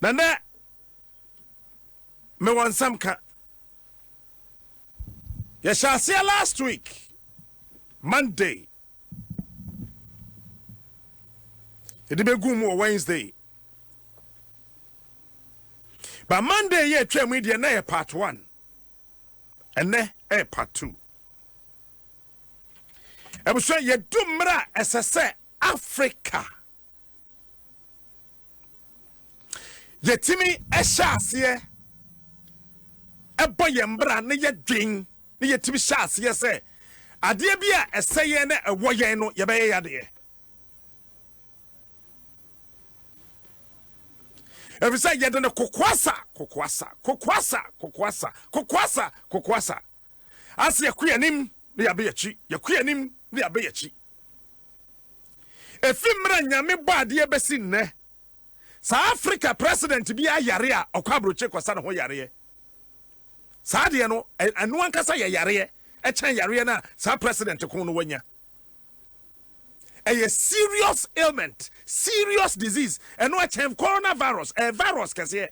Nana me want some ka. You shall see last week, Monday. It be good Wednesday. But Monday, yeah, try media na part 1. And ne part 2. I was sure you do mra as I say Africa. Yetimi eshasiye eboye mbra ne ye dwen ne yetimi shasiye se ade bia eseye ne ewoye no ye beye yade ebi say ye de kokwasa as ye kuyanim ne yabeyachi ye kuyanim ne yabeyachi efi mra nyame bo ade besi nne South Africa president bi ayare a okwabroche kwasa ne ho yare saade no anu ankasa ye yare e chan yare na sa president ko no wanya a serious ailment, serious disease and no chan coronavirus a virus kase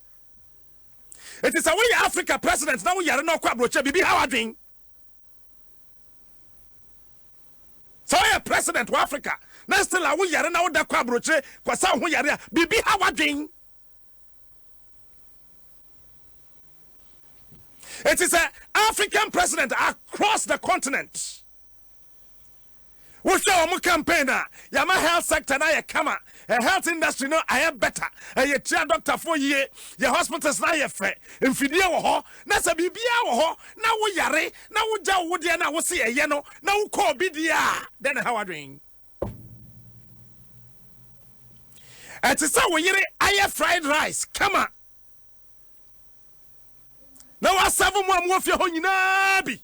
it is away Africa president now yare na okwabroche bibi how adwin so a president of Africa na still a we yare na wo da kwa broche kwasa ho yare bibi ha wadwen it is a African president across the continent we show omo campaigner yama health sector na ye kama a health industry no I am better ye tia doctor for ye hospitals na ye fe mfidie wo ho na sa bibia wo ho na wo yare na wo ja wo de na wo se ye no na wo ko bidia then how adwin it is how we yere aye fried rice kama na wa savu mu amofie ho nyina bi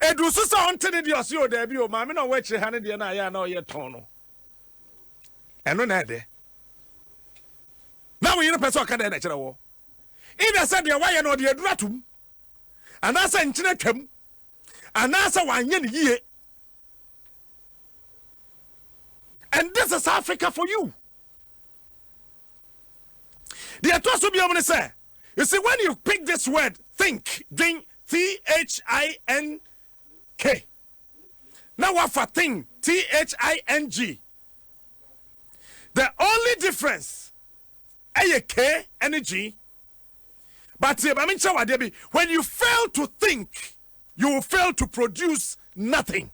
edu so so ontene de osi o da bi o ma me na wo akire ha ne de na ya na o ye ton no eno na de na wo yere pese o ka de na kire wo ina said de wa ye no de aduratum anasa nkyene twam anasa wanye ne yie. And this is Africa for you. The Dwaso Nsem say, you see, when you pick this word, think, drink, T-H-I-N-K. Now what for thing, T-H-I-N-G. The only difference, A-K and a G. But when you fail to think, you will fail to produce nothing.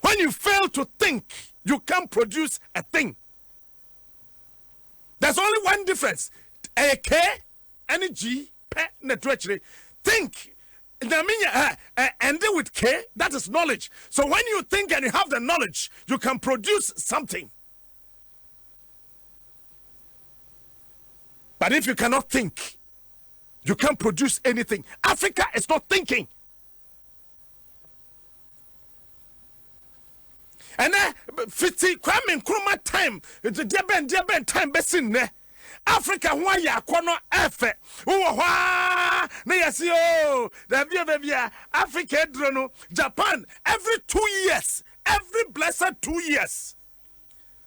When you fail to think, you can't produce a thing. There's only one difference. A K and a G, think. Ending with K, that is knowledge. So when you think and you have the knowledge, you can produce something. But if you cannot think, you can't produce anything. Africa is not thinking. And then, 50 Kwame Nkrumah time, the Deben time besin ne. Africa who ya kono efe. Uwa na yasi o. Da Africa drono Japan every 2 years, every blessed 2 years.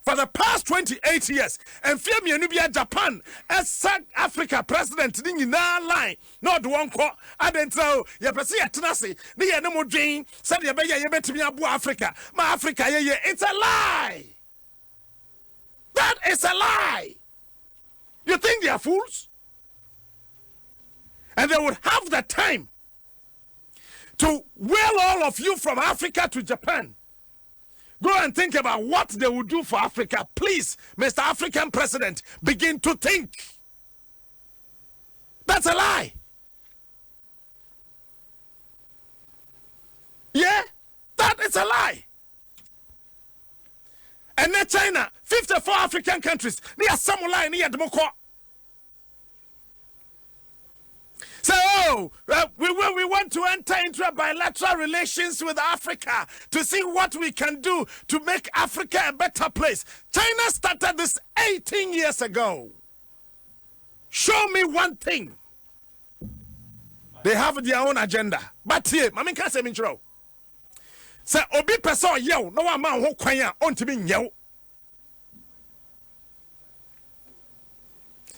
For the past 28 years, and fear me Nubia Japan as Africa president ni na line not one ko adentro ye pese ye tenase ni ye no mo dwen said ye be ye betimi abo Africa ma Africa ye it's a lie. That is a lie. You think they are fools? And they would have the time to wheel all of you from Africa to Japan. Go and think about what they will do for Africa. Please, Mr. African President, begin to think. That's a lie. Yeah, that is a lie. And then China, 54 African countries, they are some lie near Demoko. So, we want to enter into a bilateral relations with Africa to see what we can do to make Africa a better place. China started this 18 years ago. Show me one thing. They have their own agenda. But here, Mami can't say intro. Say, Obi person yo, no one man who kwanya on to be yo.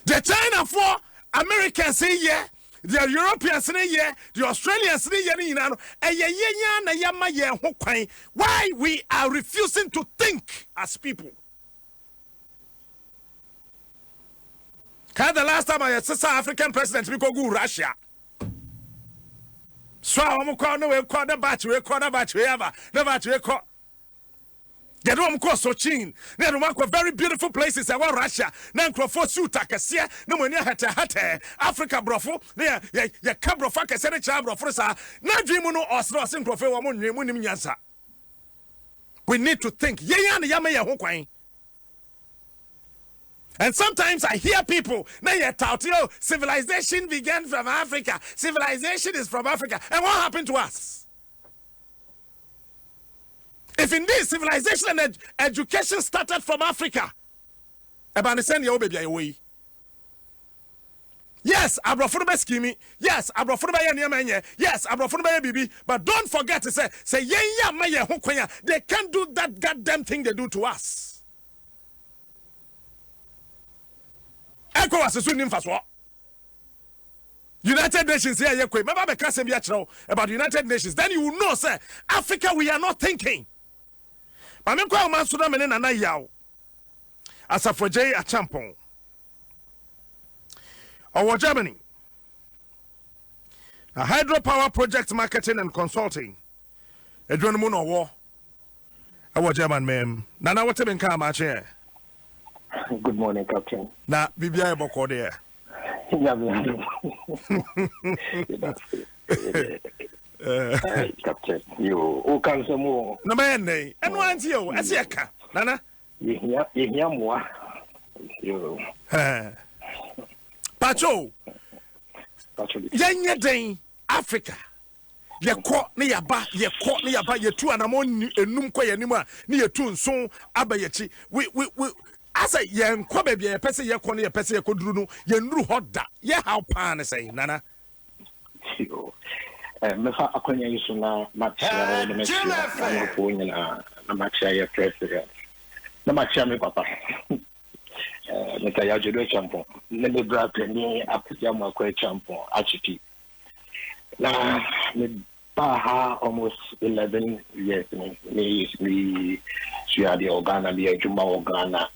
The China for Americans say yeah, the Europeans say yeah, the Australians say yeah, why we are refusing to think as people. The last time I saw African president, we go Russia. So I'm calling no, we call the batch, we call the batch, we ever, the batch, we call. They don't call Sochin. They don't want very beautiful places. I want Russia. Then Crawford suit Akasia. No money hat Africa brofo. There, ya cabro fuck a senate chamber for us. Not dream no or slow sing Crawford woman. We need to think. And sometimes I hear people, civilization began from Africa. Civilization is from Africa. And what happened to us? If indeed civilization and education started from Africa, yes, Abrafurba scheme. Yes, Abrafurba Yamanya. Yes, Abrafurba Bibi. But don't forget to say they can't do that goddamn thing they do to us. United Nations here, about United Nations. Then you will know, sir, Africa, we are not thinking. As a for J a champon. Our Germany. A hydropower project marketing and consulting. A German war. Our German ma'am. Nana, what's been come out here? Good morning, Captain. Na Bibia Boko there. Captain, you can some more. No man, and one to you, as yaka. Nana, you hear more. You Pacho, Yanya Dane, Africa. Ye caught near ba, ye caught near ba, ye two and a mon, a numqua anima, near two, so abayachi. We. I say, yen kwabe a person ye corner, a person could do, ye knew hot that. Ye how pan say, Nana. Mefa akonya yiso na matcha na mechi na ponya na matcha ya president. Na matcha me papa. Meta ya jodo champion. Ne be bra ni apuja mo akwa champion HT. Na me ba almost 11 years me share the organa the jumba organa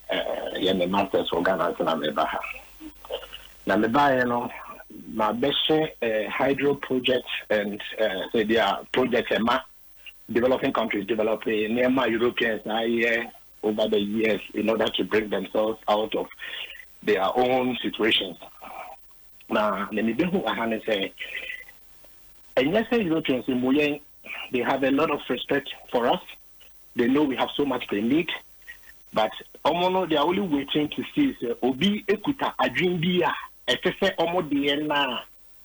ya me masters organa na me ba ha. Na me ba no my best hydro projects and say their projects developing countries developing near my Europeans over the years in order to bring themselves out of their own situations. Now, let me be who I say, and yes, Europeans in they have a lot of respect for us. They know we have so much they need, but they are only waiting to see Obi Ekuta Adrimbia. Say almost the end now,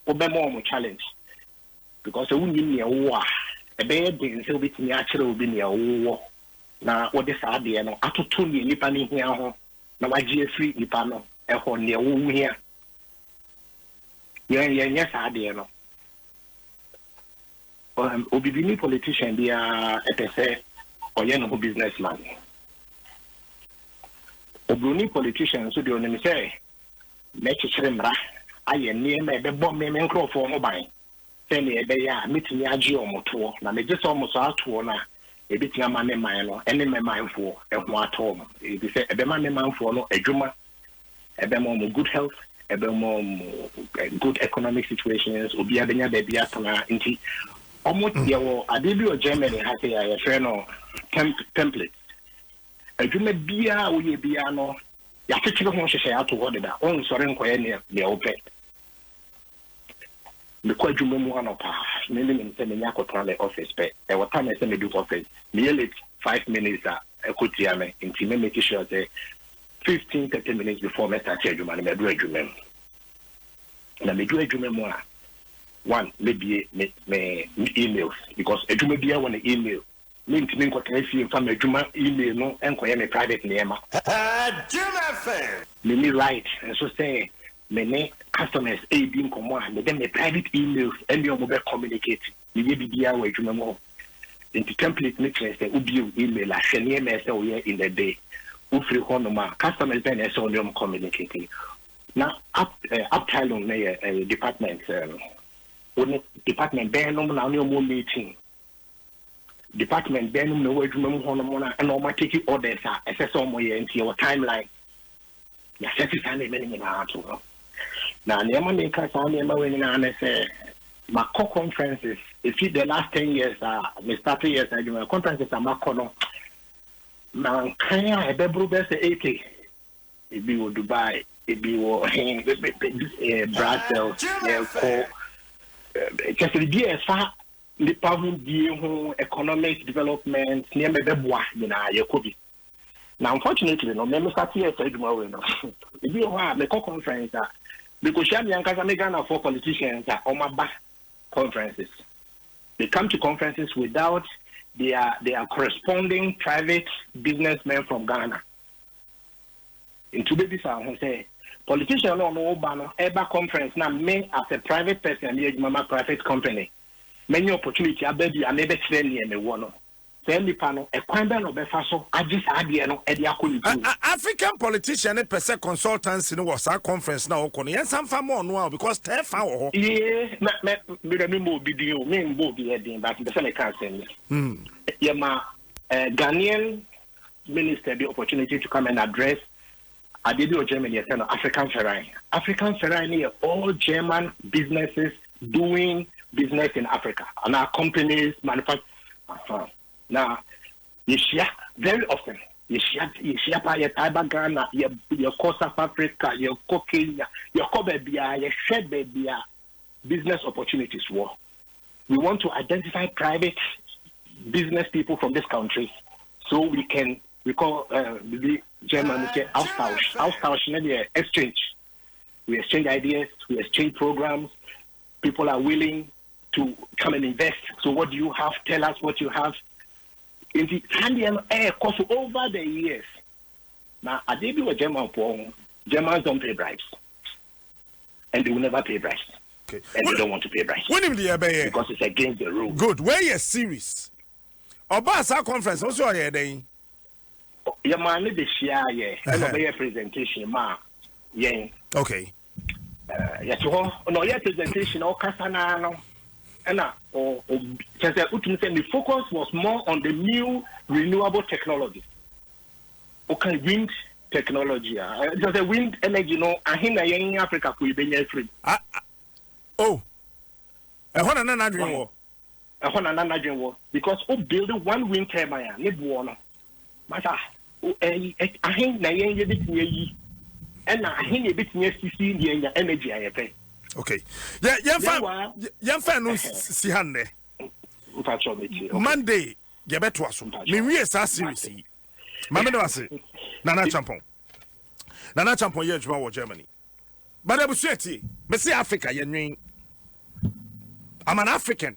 Obama challenge because we need a war. A bad thing so with me actually will be near war. Now, what is our dear? No, I to tell you, Nipani here. Now, I GS3 Nipano, a whole near womb here. Yes, I dear. No, Obini politician, they are at a say, or young businessman. Obuni politicians, so the only say. Make it I am near my bomb me and crow for mobile. Send me a bay, meeting ya geomotor. Now, they just almost out to honor a bit of money, mine, and my mind for a what home. It is a man for no a juma, a bemom good health, a bemom good economic situations, or be a baby into almost your Adibio Germany has a friend or template. A juma beer, we be no. Ya fetching on share out to order that on sorry near the open. The quadrum one of million in semi office pay. At what time I send me do office, nearly 5 minutes I could see me in making sure say 15-30 minutes before me start your money, me do a dream. Now me do a dream more. One maybe me emails because a dream be one email. Link what I see from a Juma email no and my private name. Me write and so say many customers being command, then the private emails and your mobile communicate. Me be away Juma more. Into template matrix the ubi email a shany in the day. Ufri honoma customers then as on them communicating. Now, uptown department, department Benum now no more meeting. Department Benum no way to remember and all my taking orders are SSO into your timeline. Yes, every many in our tool. Now, never make us on the winning and say, my conferences, if you the last 10 years, we started years, I do my conferences are my corner. Now, can I have a brother say 80? If you Dubai, if you Brussels, just the years far. The public economic development near me beboa you could be. Now, unfortunately, no members start here to tomorrow. If you have a conference, because Shami and Kazamegana for politicians are on my back conferences. They come to conferences without their corresponding private businessmen from Ghana. In today's I say politicians on no ever conference now me as a private person, my private company. Many opportunity ababi anebe training and one. Send the panel a quandam of Befaso. I just had the African politician per se consultants in was our conference now. Yes, some far more now because 10 hours. Yeah, me video, me both the heading, but the same can't send me. Yeah, Ghanaian minister the opportunity to come and address. I did your Germany, African Ferrari. African Ferrari, all German businesses doing business in Africa and our companies manufacture. Now, you share very often. You share by your Tiber Ghana, your South Africa, your Kenya, your Kobebia, your Shed Babia business opportunities. We want to identify private business people from this country so we call the German Austausch, exchange. We exchange ideas, we exchange programs. People are willing to come and invest. So what do you have? Tell us what you have. In the Indian air cost over the years. Now, I did do a German poem. Germans don't pay bribes. And they will never pay bribes. Okay. And they don't want to pay bribes. Because it's against the rule. Good. Where is series? Obasa conference, also are there. Your man, the share, yeah. And a presentation, ma. Yeah. Okay. Yes, no, your presentation, or Casanano. And the focus was more on the new renewable technology. Okay, wind technology. Just a wind energy, I think in Africa could be free. Oh, I want another dream. I want another dream because building one wind turbine, live one. Masa, I think and I think a bit near CC the energy I pay. Okay. Yeah, no si hande. Monday, Dwaso. Me we sa series. Mama no ase. Nana Champon ye juma wo Germany. But I busueti, me see Africa ye. I'm an African.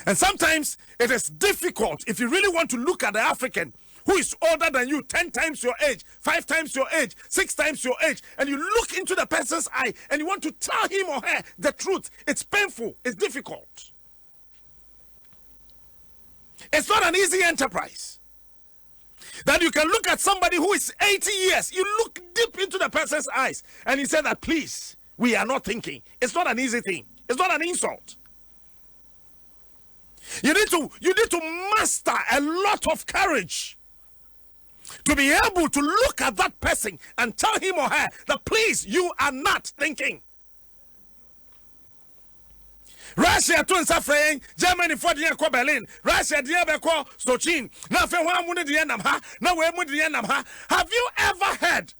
And sometimes it is difficult if you really want to look at the African who is older than you, 10 times your age, 5 times your age, 6 times your age, and you look into the person's eye and you want to tell him or her the truth. It's painful. It's difficult. It's not an easy enterprise. That you can look at somebody who is 80 years, you look deep into the person's eyes, and you say that, please, we are not thinking. It's not an easy thing. It's not an insult. You need to master a lot of courage to be able to look at that person and tell him or her that, please, you are not thinking. Russia to Safrain, Germany for the Enco Berlin, Russia the Abeco, Stochin, nothing one wounded the Enamha, no way would the Enamha. Have you ever heard?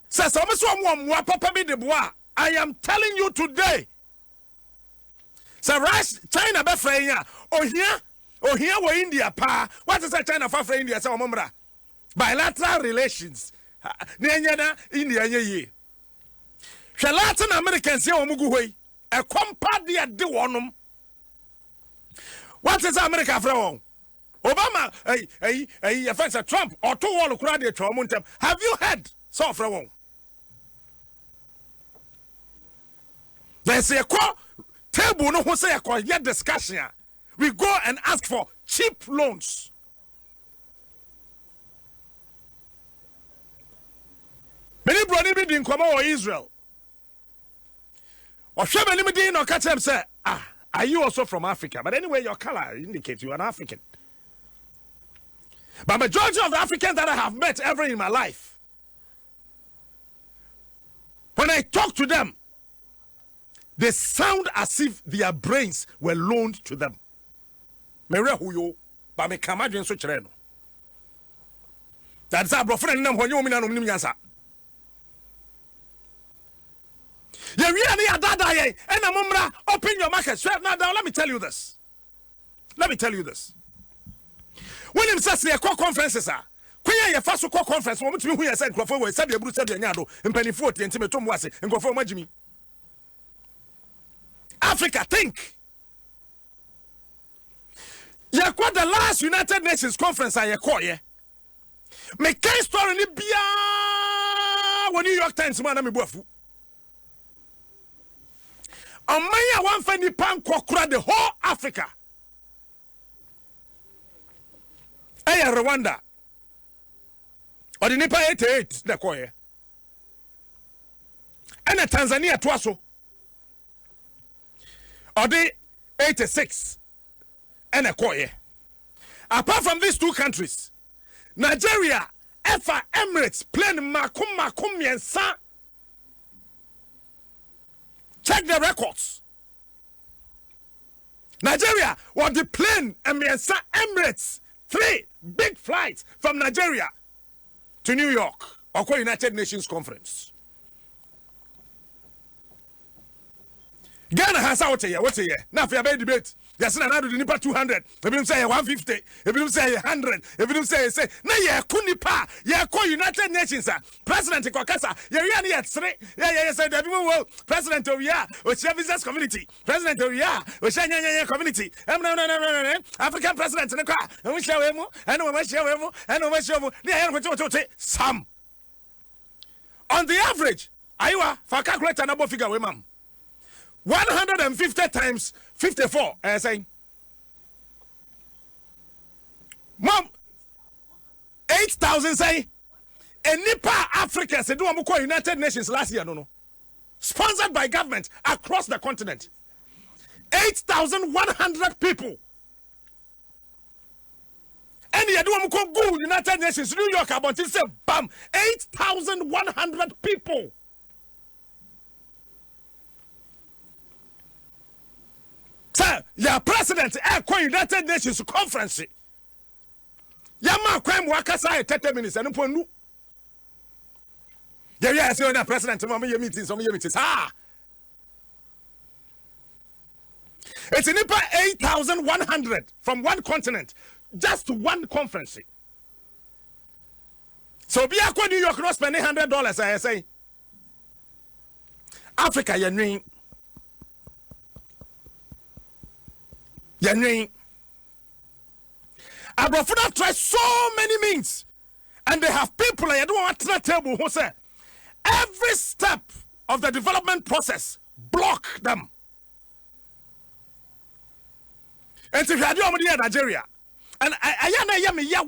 Says someone Papa de Bois. I am telling you today. So China Befraya, or here were India pa. What is that China for India? So Momra. Bilateral relations. Nyana India ye. Latin Americans say Omuguwe. A compadia de one. What is America from? Obama, a Trump or 2 wall crowd. Have you heard so from? There's a table no who say a yet discussion. We go and ask for cheap loans. Many brother be in Komo or Israel. Or Shabelimidin or catch him say, are you also from Africa? But anyway, your color indicates you are an African. But majority of the Africans that I have met ever in my life, when I talk to them, they sound as if their brains were loaned to them. But me come imagine so chereno. That's our friend nam when you mean no nyansa. You really are dada ye and amumra open your market. So now let me tell you this. Let me tell you this. When him says the conferences are Queen ya first conference moment me who ya said crofo we said the bru said the nyado mpanifo tie ntime to mwase nkofo magimi. Africa, think. You quite the last United Nations conference I call ye. Me can story ni bia when New York Times man me boafu. Amaya one feni pan kokura the whole Africa. Aya Rwanda. Or the Nipa 88 the call ye. And Tanzania Dwaso. Or the 86 and a koye. Apart from these two countries, Nigeria, Efa Emirates, plane makum yensa. Check the records. Nigeria was the plane yensa Emirates 3 big flights from Nigeria to New York or United Nations Conference. Ghana has out here. What's here? Now, if you have a debate, yes, another nipa 200. If you say 150, if you say 100, if you say, na ye kunipa, ye ko United Nations, President Kokasa, ye yet three, ye said everyone will, President of Ya, or share business community, President of Ya, or share community, African President in the car, and we share him, and we share him, and we share him, some. On the average, Iowa, for calculate a number figure, ma'am. 150 times 54, I say. Mom, 8,000 say. And Nipa Africa said, do I United Nations last year? No. Sponsored by government across the continent. 8,100 people. And you do go United Nations, New York, about it say, bam, 8,100 people. Sir, your president United Nations conference. Yama crime workers 30 minutes and no. Yeah, say on president meetings, some meetings. It's in 8,100 from one continent, just one conference. So be a New York not spending $100, I say. Africa, you know. Abrafuna try so many means, and they have people I don't want to table who say every step of the development process block them. And if you are doing Nigeria, and I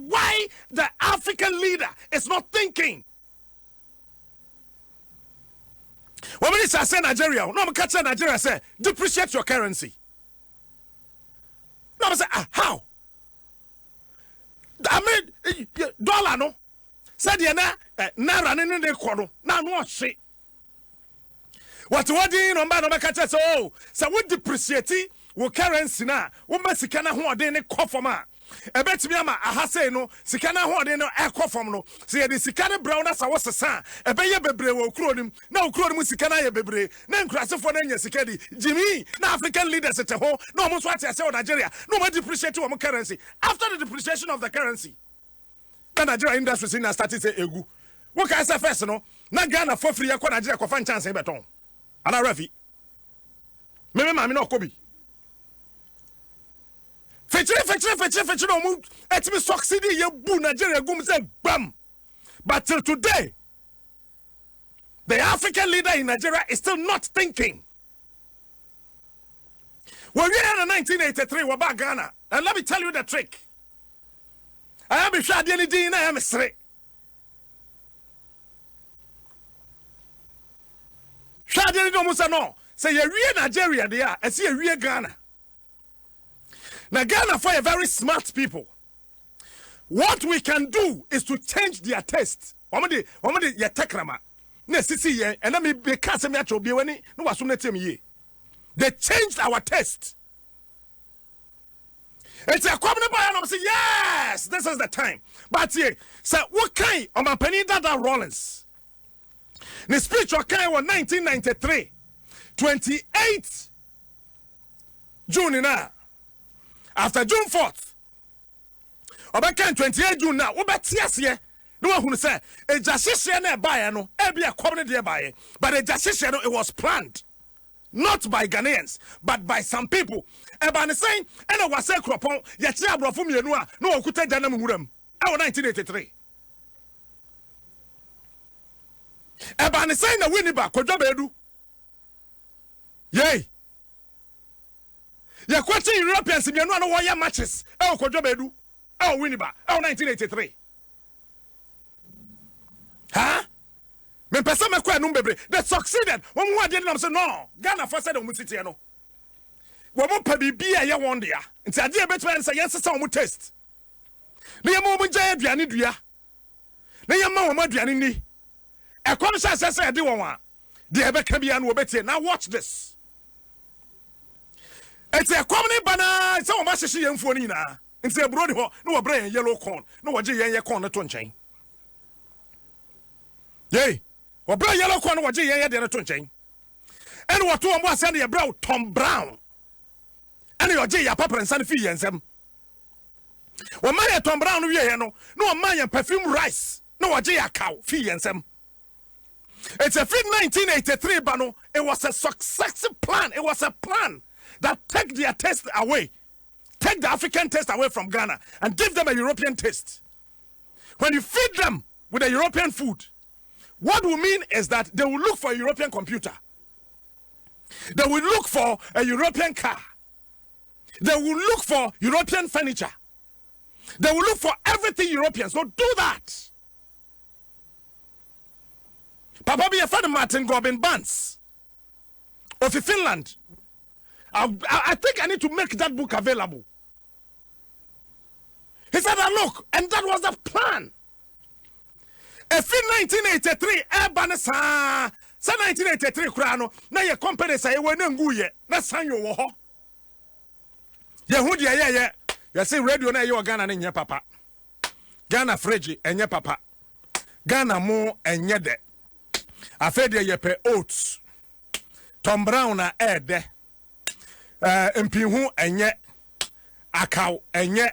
why the African leader is not thinking. When we say Nigeria, no, I'm catching Nigeria say depreciate your currency. No, I say, how? I mean, dollar no. Said you na running in the corner. Now no shit. What do you know about catch us? Oh, so we depreciate we currency na. We must sikana who de ne kofoma. E bet me ama ahase no sikana ho de no ekofom no. Se ye de sikana brown as was san. E be ye bebre wo kuro nim. Na kuro nim sikana ye bebre. Na nkrasefo na nya sikadi. Jimmy na African leaders at home. No almost what I say Nigeria. No more depreciate our currency. After the depreciation of the currency, the Nigeria industry in started say egu. What can I say first no? Na Ghana for free akwa Nigeria ko fan chance e beton. Ana rafi. Me no kobi. Fetch no mu etimi succeed ye bu Nigeria gum say bam. But till today, the African leader in Nigeria is still not thinking. When we had in 1983 we back Ghana, and let me tell you the trick. I am sure the I am straight. Sad you don't say no. Say you real Nigeria there. I see you real Ghana. Now Ghana for a very smart people. What we can do is to change their taste. Omade ye tekrama. Ne sisi ye and let me be cast me atro bi wani no waso na tem ye. They changed our taste. It's a common buy and I'm saying yes, this is the time. But yeah, so what kind of my penny Dada Rollins? The speech was 1993, 28 June now. After June 4th, about 28 June now, what about yes, yeah? No one who say a justice buy no, be a community buy, but a justice it was planned, not by Ghanaians, but by some people. Ebani saying, and I was a cropon, yet you brought from you, no, could take Janam Muram. Our 1983. Ebani saying the winning back, Kojabedu. Yay. You're questioning Europeans if you know why your matches. Oh, Kojabedu. Oh, Winniba. Oh, 1983. Huh? Me pesa me kwa numbebre. They succeeded. When we did them say no. Ghana first said omu titi no. We mo pa bibia ye won dia. Nti ade e betwa say yes say omu test. Na ye mo gya aduane dua. Na ye ma wo ma aduane ni. E kom say say de won a. De e be ka bia no obetie. Now watch this. It's a common banana. Some of us see young for Nina. And say, Brody, no brain, yellow corn, no, what ye corn at Tonchain. Yea, or brain yellow corn, what ye at Tonchain. And what two of us send your brow, Tom Brown. And your jay, your papa and son fee and some. Well, my Tom Brown, no man and perfume rice, no, a jay a cow, fee and some. It's a free 1983 bano. It was a successful plan. It was a plan that take their taste away. Take the African taste away from Ghana and give them a European taste. When you feed them with a European food, what will mean is that they will look for a European computer. They will look for a European car. They will look for European furniture. They will look for everything European. So do that. Papa be a friend of Martin Gobin Bans of Finland. I think I need to make that book available. He said, look, and that was the plan. If in 1983, Ebanesa, 1983, Krano, now your company say, when you go, that's how you were. Yeah. You say, radio, now you are Ghana and your papa. Ghana Fredgy and your papa. Ghana Mo and your de. I fed you pay oats. Tom Brown are there. Mpihu enye akaw enye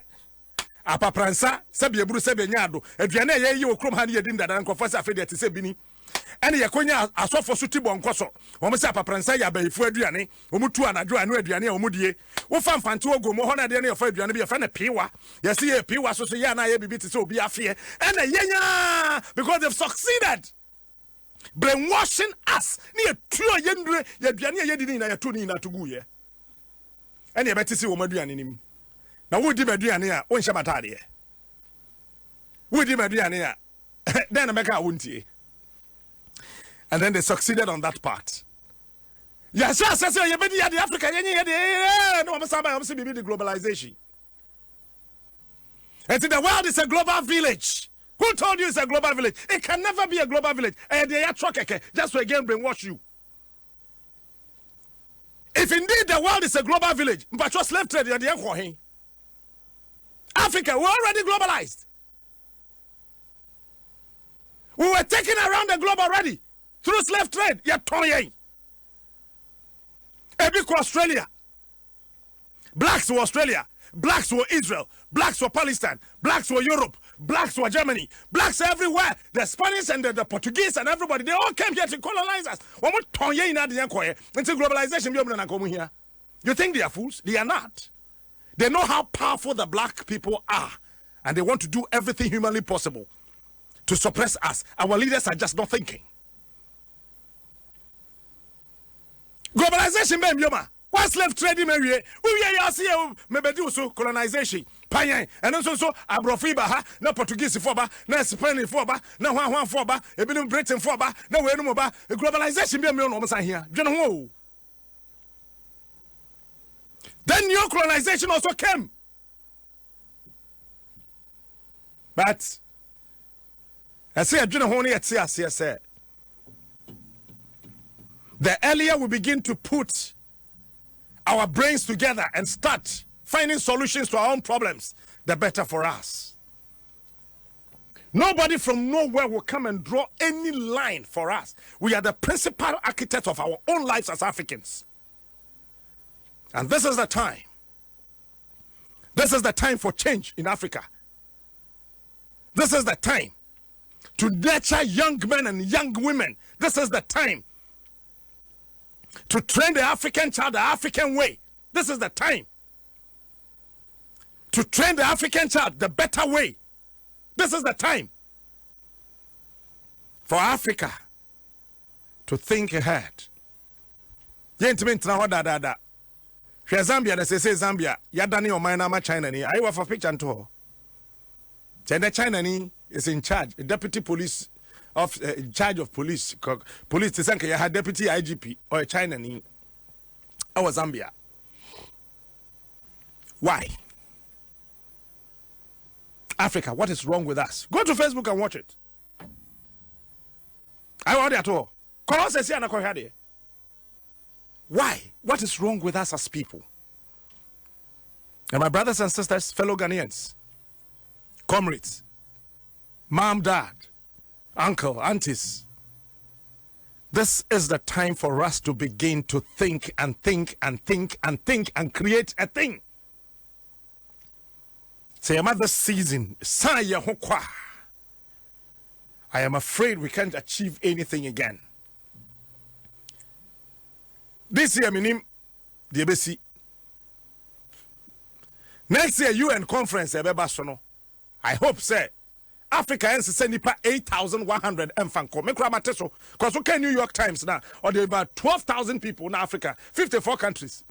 apapransa sabe eburu sabe nyado aduane ye okrom ha ne yedin dada nkofo sa afede te se bini ene ye konya asofo so ti bonkoso wo se apapransa ya bayifu aduane wo mutu anadwo anu aduane wo mudie wo fa mfante ogomo ho na de ne ye fa aduane bi ye fa na piwa ye se ye piwa so ye na ye bibi te se obi afie ene yenya because they've succeeded brainwashing us ne ye tuo ye ndure ye aduane ye dini na ye to ni na to guye. And you better see what we're doing. Now, we did here, one Shabbatadi. We did here, then America wouldn't ye. And then they succeeded on that part. Yes, you better the Africa, no, I'm the globalization. And the world is a global village. Who told you it's a global village? It can never be a global village. And they are just to again brainwash you. If indeed the world is a global village, but your slave trade, Africa, we're already globalized. We were taken around the globe already through slave trade. You're Tony. Ebiko Australia. Blacks were Australia. Blacks were Israel. Blacks were Palestine. Blacks were Europe. Blacks were Germany. Blacks everywhere. The Spanish and the Portuguese and everybody, they all came here to colonize us. Until globalization, you think they are fools? They are not. They know how powerful the black people are. And they want to do everything humanly possible to suppress us. Our leaders are just not thinking. Globalization, baby, what's left trading? We are see maybe do so colonization. Panyan, and also so Abrofiba, ha, no Portuguese for ba, no Spanish for ba, no one for ba, a bit of Britain for ba, no way no ba, globalization be a million almost here. General. Then new colonization also came. But I say, the earlier we begin to put our brains together and start finding solutions to our own problems, the better for us. Nobody from nowhere will come and draw any line for us. We are the principal architects of our own lives as Africans. And this is the time. This is the time for change in Africa. This is the time to nurture young men and young women. This is the time to train the African child the African way. This is the time to train the African child the better way. This is the time for Africa to think ahead. Zambia, they say Zambia, Yadani or Mainama China. I have a picture and tour. China is in charge, a deputy police of in charge of police. Police to say you had deputy IGP or China. I was Zambia. Why? Africa, what is wrong with us? Go to Facebook and watch it. I want it at all. Why? What is wrong with us as people? And my brothers and sisters, fellow Ghanaians, comrades, mom, dad, uncle, aunties, this is the time for us to begin to think and think and think and think and create a thing. Say, another season, I am afraid we can't achieve anything again. This year, minim the ABC. Next year, UN conference, I hope, say, Africa send 8,100 Mfanko. Mekramateso, because okay, New York Times now, or there are about 12,000 people in Africa, 54 countries.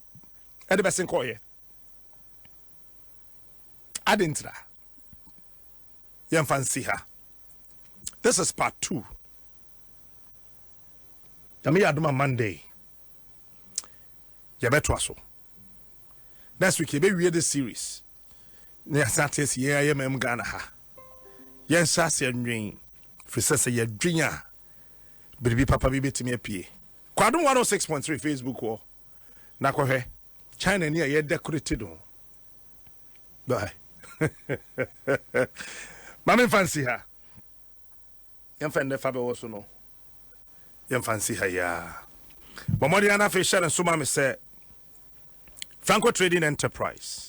And the best in here. Adintra. Yamfansiha. This is part 2. Yami Adoma Monday. Dwaso. Next week, we will this series. Next Saturday, I am Ghana. Yes, I am dream. For say your dream, baby papa baby to me a pie. Adom 106.3 Facebook wall. Nakwahe. China near ye decorated on. Bye. Mama fancy her. Nsem Fabɛwɔso no. Yem fancy her ya. But Modiana Fisher and Sumami said Franco Trading Enterprise.